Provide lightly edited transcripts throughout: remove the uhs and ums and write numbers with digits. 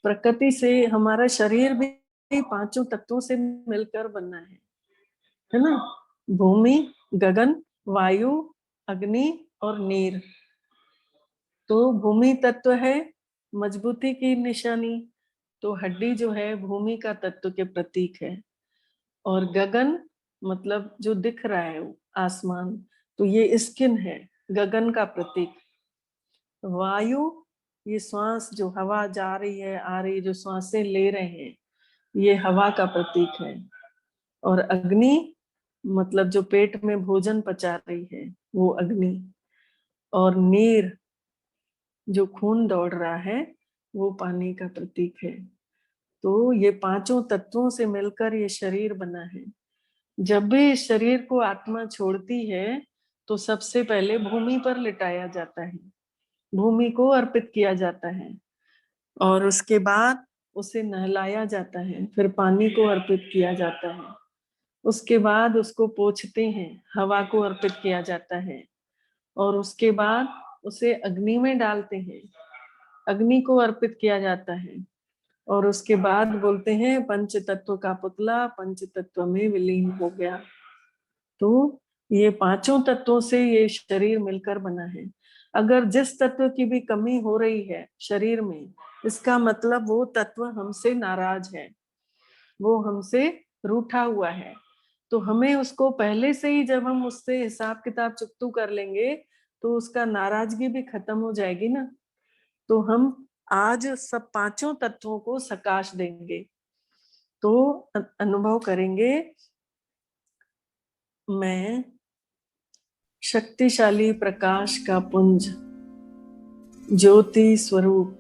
प्रकृति से हमारा शरीर भी पांचों तत्वों से मिलकर बना है ना। भूमि, गगन, वायु, अग्नि और नीर। तो भूमि तत्व है मजबूती की निशानी, तो हड्डी जो है भूमि का तत्व के प्रतीक है। और गगन मतलब जो दिख रहा है आसमान, तो ये स्किन है, गगन का प्रतीक। वायु, ये श्वास जो हवा जा रही है आ रही, जो श्वासें ले रहे हैं, ये हवा का प्रतीक है। और अग्नि मतलब जो पेट में भोजन पचा रही है, वो अग्नि। और नीर जो खून दौड़ रहा है, वो पानी का प्रतीक है। तो ये पांचों तत्वों से मिलकर ये शरीर बना है। जब भी इस शरीर को आत्मा छोड़ती है तो सबसे पहले भूमि पर लिटाया जाता है, भूमि को अर्पित किया जाता है। और उसके बाद उसे नहलाया जाता है, फिर पानी को अर्पित किया जाता है। उसके बाद उसको पोंछते हैं, हवा को अर्पित किया जाता है। और उसके बाद उसे अग्नि में डालते हैं, अग्नि को अर्पित किया जाता है। और उसके बाद बोलते हैं पंच तत्व का पुतला पंच तत्व में विलीन हो गया। तो ये पांचों तत्वों से ये शरीर मिलकर बना है। अगर जिस तत्व की भी कमी हो रही है शरीर में, इसका मतलब वो तत्व हमसे नाराज है, वो हमसे रूठा हुआ है। तो हमें उसको पहले से ही, जब हम उससे हिसाब किताब चुकतू कर लेंगे, तो उसका नाराजगी भी खत्म हो जाएगी ना। तो हम आज सब पांचों तत्वों को सकाश देंगे। तो अनुभव करेंगे, मैं शक्तिशाली प्रकाश का पुंज, ज्योति स्वरूप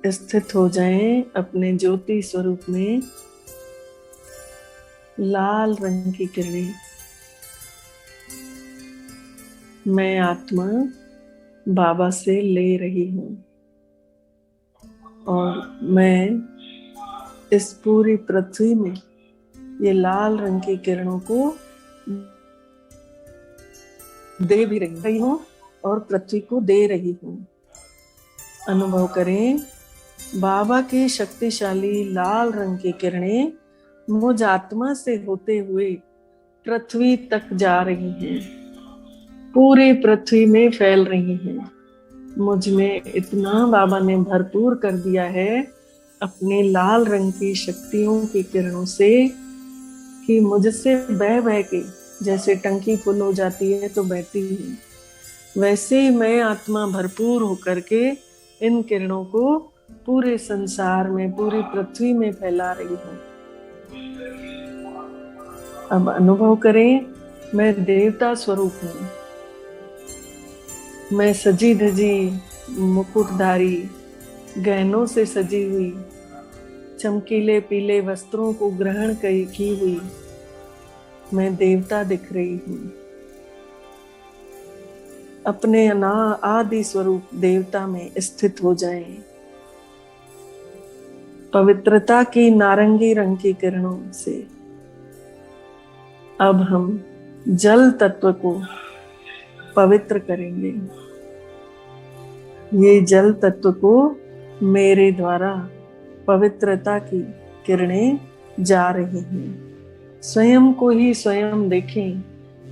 स्थित हो जाएं अपने ज्योति स्वरूप में। लाल रंग की किरणें, मैं आत्मा बाबा से ले रही हूं। और मैं इस पूरी पृथ्वी में ये लाल रंग की किरणों को दे भी रही हूं और पृथ्वी को दे रही हूं। अनुभव करें, बाबा की शक्तिशाली लाल रंग की किरणें मुझ आत्मा से होते हुए पृथ्वी तक जा रही हैं, पूरी पृथ्वी में फैल रही हैं। मुझ में इतना बाबा ने भरपूर कर दिया है अपने लाल रंग की शक्तियों की किरणों से कि मुझसे बह बह के, जैसे टंकी फुल हो जाती है तो बहती है, वैसे ही मैं आत्मा भरपूर होकर के इन किरणों को पूरे संसार में, पूरी पृथ्वी में फैला रही हूँ। अब अनुभव करें, मैं देवता स्वरूप हूँ। मैं सजी धजी, मुकुटधारी, गहनों से सजी हुई, चमकीले पीले वस्त्रों को ग्रहण की हुई मैं देवता दिख रही हूँ। अपने आदि स्वरूप देवता में स्थित हो जाएं। पवित्रता की नारंगी रंग की किरणों से अब हम जल तत्व को पवित्र करेंगे। ये जल तत्व को मेरे द्वारा पवित्रता की किरणें जा रही हैं। स्वयं को ही स्वयं देखें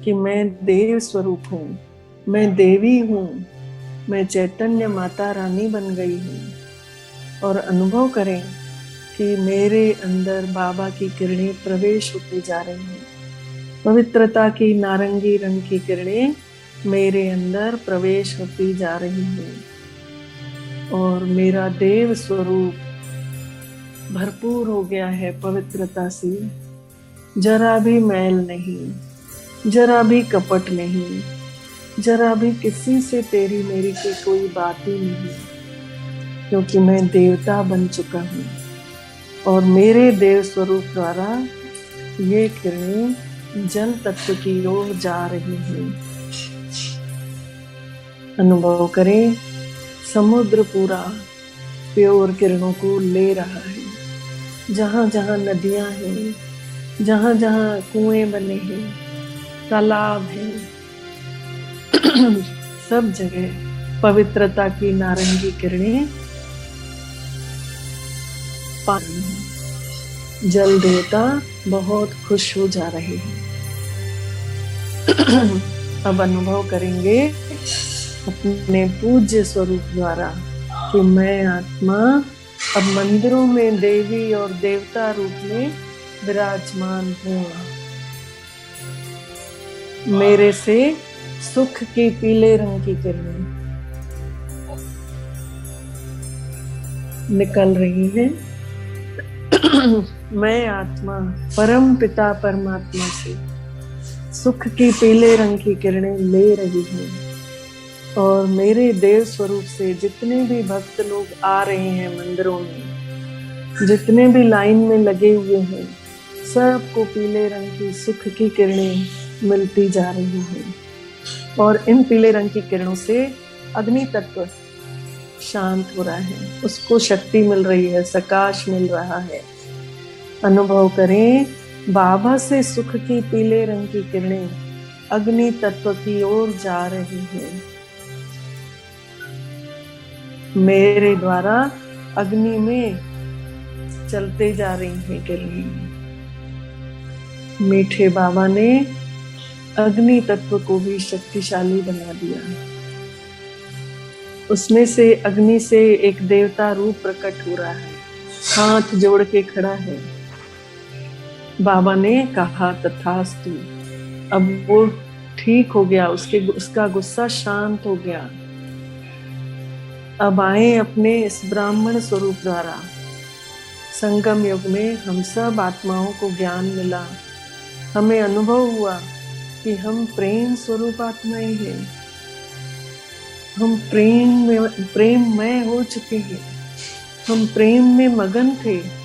कि मैं देव स्वरूप हूँ, मैं देवी हूँ, मैं चैतन्य माता रानी बन गई हूँ। और अनुभव करें कि मेरे अंदर बाबा की किरणें प्रवेश होती जा रही हैं। पवित्रता की नारंगी रंग की किरणें मेरे अंदर प्रवेश होती जा रही हैं। और मेरा देव स्वरूप भरपूर हो गया है पवित्रता से। जरा भी मैल नहीं, जरा भी कपट नहीं, जरा भी किसी से तेरी मेरी की कोई बात ही नहीं, क्योंकि मैं देवता बन चुका हूँ। और मेरे देव स्वरूप द्वारा ये किरणें जल तत्व की ओर जा रही हैं। अनुभव करें, समुद्र पूरा प्योर किरणों को ले रहा है। जहां जहां नदियां हैं, जहां जहां कुएं बने हैं, तालाब हैं, सब जगह पवित्रता की नारंगी किरणें जल देवता बहुत खुश हो जा रहे हैं। अब अनुभव करेंगे अपने पूज्य स्वरूप द्वारा कि मैं आत्मा अब मंदिरों में देवी और देवता रूप में विराजमान हूँ। मेरे से सुख की पीले रंग की किरणें निकल रही हैं। मैं आत्मा परम पिता परमात्मा से सुख की पीले रंग की किरणें ले रही हूँ और मेरे देव स्वरूप से जितने भी भक्त लोग आ रहे हैं मंदिरों में, जितने भी लाइन में लगे हुए हैं, सबको पीले रंग की सुख की किरणें मिलती जा रही हैं और इन पीले रंग की किरणों से अग्नि तत्व शांत हो रहा है, उसको शक्ति मिल रही है, प्रकाश मिल रहा है। अनुभव करें, बाबा से सुख की पीले रंग की किरणें अग्नि तत्व की ओर जा रही हैं। मेरे द्वारा अग्नि में चलते जा रही हैं किरणें। मीठे बाबा ने अग्नि तत्व को भी शक्तिशाली बना दिया। उसमें से अग्नि से एक देवता रूप प्रकट हो रहा है, हाथ जोड़ के खड़ा है। बाबा ने कहा तथास्तु। अब वो ठीक हो गया, उसका गुस्सा शांत हो गया। अब आए अपने इस ब्राह्मण स्वरूप द्वारा। संगम युग में हम सब आत्माओं को ज्ञान मिला, हमें अनुभव हुआ कि हम प्रेम स्वरूप आत्माएं हैं। हम प्रेममय हो चुके हैं, हम प्रेम में मगन थे।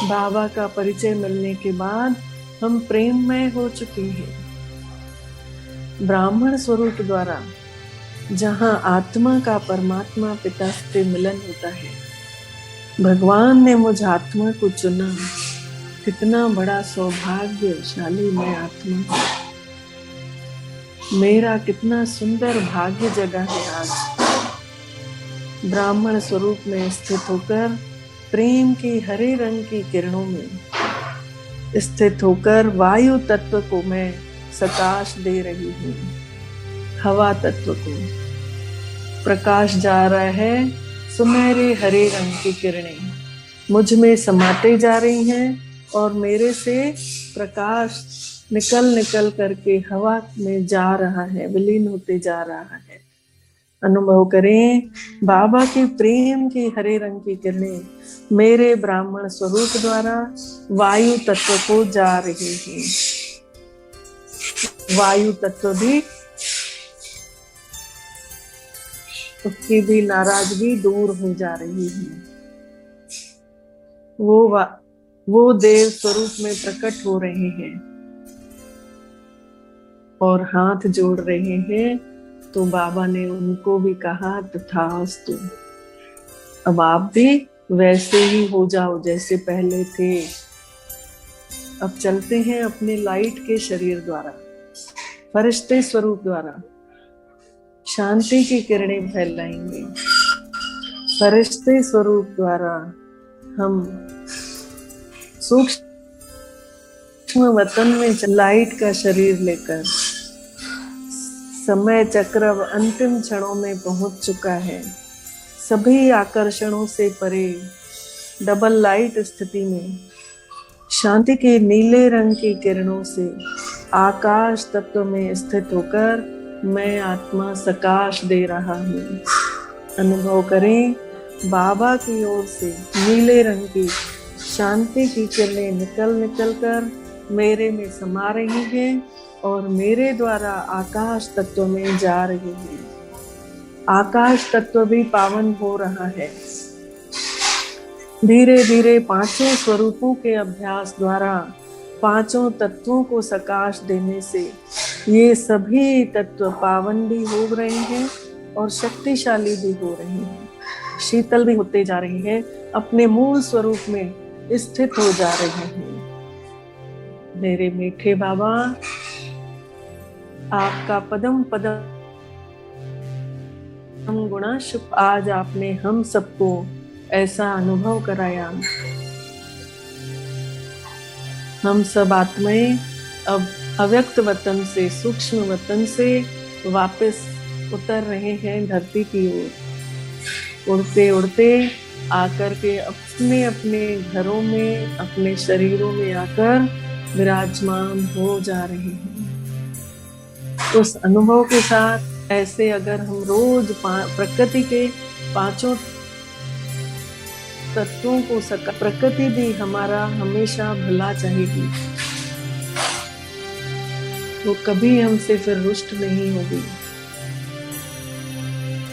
बाबा का परिचय मिलने के बाद हम प्रेममय हो चुके हैं। ब्राह्मण स्वरूप द्वारा जहाँ आत्मा का परमात्मा पिता से मिलन होता है, भगवान ने मुझ आत्मा को चुना। कितना बड़ा सौभाग्यशाली मैं आत्मा हूँ। मेरा कितना सुंदर भाग्य जगह है आज। ब्राह्मण स्वरूप में स्थित होकर प्रेम की हरे रंग की किरणों में स्थित होकर वायु तत्व को मैं प्रकाश दे रही हूँ। हवा तत्व को प्रकाश जा रहा है। सुनहरे हरे रंग की किरणें मुझ में समाते जा रही हैं और मेरे से प्रकाश निकल करके हवा में जा रहा है, विलीन होते जा रहा है। अनुभव करें, बाबा के प्रेम की हरे रंग की किरणें मेरे ब्राह्मण स्वरूप द्वारा वायु तत्व को जा रही है। वायु तत्व भी, उसकी भी नाराजगी दूर हो जा रही है। वो देव स्वरूप में प्रकट हो रहे हैं और हाथ जोड़ रहे हैं। तो बाबा ने उनको भी कहा तथास्तु। अब आप भी वैसे ही हो जाओ जैसे पहले थे। अब चलते हैं अपने लाइट के शरीर द्वारा, फरिश्ते स्वरूप द्वारा शांति की किरणें फैलाएंगे। फरिश्ते स्वरूप द्वारा हम सूक्ष्म वतन में लाइट का शरीर लेकर समय चक्र अब अंतिम क्षणों में पहुंच चुका है। सभी आकर्षणों से परे डबल लाइट स्थिति में शांति के नीले रंग की किरणों से आकाश तत्व में स्थित होकर मैं आत्मा प्रकाश दे रहा हूँ। अनुभव करें, बाबा की ओर से नीले रंग की शांति की किरणें निकल कर मेरे में समा रही हैं और मेरे द्वारा आकाश तत्व में जा रही है। आकाश तत्व भी पावन हो रहा है। धीरे धीरे पांचों स्वरूपों के अभ्यास द्वारा पांचों तत्वों को प्रकाश देने से ये सभी तत्व पावन भी हो रहे हैं और शक्तिशाली भी हो रहे हैं, शीतल भी होते जा रहे हैं, अपने मूल स्वरूप में स्थित हो जा रहे हैं। मेरे मीठे बाबा, आपका पदम पदम गुणा शुभ आज आपने हम सबको ऐसा अनुभव कराया। हम सब आत्माएं अब अव्यक्त वतन से, सूक्ष्म वतन से वापस उतर रहे हैं धरती की ओर। उड़ते उड़ते आकर के अपने अपने घरों में, अपने शरीरों में आकर विराजमान हो जा रहे हैं। उस अनुभव के साथ ऐसे अगर हम रोज प्रकृति के पांचों तत्वों को प्रकृति भी हमारा हमेशा भला चाहेगी, वो कभी हमसे फिर रुष्ट नहीं होगी।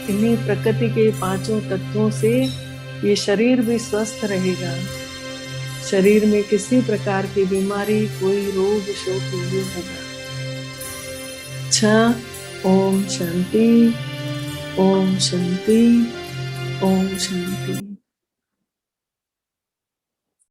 इन्हीं प्रकृति के पांचों तत्वों से ये शरीर भी स्वस्थ रहेगा। शरीर में किसी प्रकार की बीमारी, कोई रोग शोक नहीं होगा। अच्छा, ओम शांति, ओम शांति, ओम शांति।